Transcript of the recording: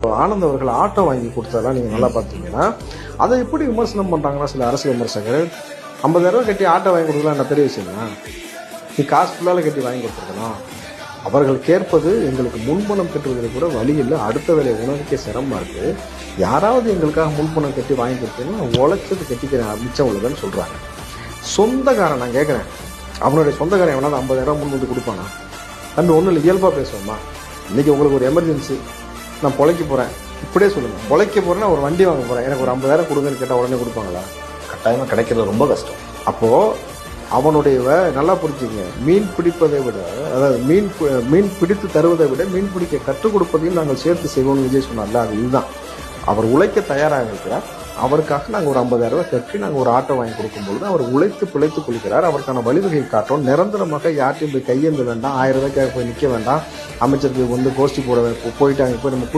ஆனந்த் அவர்கள் ஆட்டோ வாங்கி கொடுத்ததெல்லாம் நீங்கள் நல்லா பார்த்தீங்கன்னா அதை எப்படி விமர்சனம் பண்ணுறாங்கன்னா சில அரசியல் விமர்சகர் 50,000 கட்டி ஆட்டோ வாங்கி கொடுக்கலாம் என்ன பெரிய விஷயமா? நீ காசு ஃபுல்லால் கட்டி வாங்கி கொடுத்துருக்கணும். அவர்கள் கேட்பது எங்களுக்கு முன்பணம் கட்டுவதில் கூட வழி இல்லை, அடுத்த வேலையை உணர்க்கே சிரமமாக இருக்குது. யாராவது எங்களுக்காக முன்பணம் கட்டி வாங்கி கொடுத்தீங்கன்னா உழைச்சது கட்டிக்கிறேன் மிச்சம் உள்ளதுன்னு சொல்கிறாங்க. சொந்தக்காரன் நான் கேட்குறேன், அவனுடைய சொந்தக்காரன் எவனாவது 50,000 முன் வந்து கொடுப்பானா? தம்பி ஒன்றும் இல்லை, இயல்பாக பேசுவோமா? இன்றைக்கி உங்களுக்கு ஒரு எமர்ஜென்சி, நான் பொழைக்க போகிறேன், இப்படியே சொல்லுங்கள். பொழைக்க போகிறேன்னா ஒரு வண்டி வாங்க போகிறேன், எனக்கு ஒரு 50,000 கொடுங்கன்னு கேட்டால் உடனே கொடுப்பாங்களா? கட்டாயமாக கிடைக்கிறது ரொம்ப கஷ்டம். அப்போது அவனுடைய நல்லா புரிஞ்சுங்க, மீன் பிடிப்பதை விட, அதாவது மீன் பிடித்து தருவதை விட மீன் பிடிக்க கற்றுக் கொடுப்பதையும் நாங்கள் சேர்த்து செய்வோம்னு விஜய் சொன்னார்ல, அது இதுதான். அவர் உழைக்க தயாராக இருக்கிறார். அவருக்காக நாங்கள் ஒரு 50,000 கட்டி நாங்கள் ஒரு ஆட்டோ வாங்கி கொடுக்கும்பொழுது அவர் உழைத்து பிழைத்து கொள்கிறார். அவருக்கான வழிவகை காட்டும். நிரந்தரமாக யார்ட்டையும் போய் கையேந்த வேண்டாம், 1000 ரூபாய்க்காக போய் நிற்க வேண்டாம், அமைச்சருக்கு வந்து கோஷ்டி போட போயிட்டு அங்கே போய் நம்ம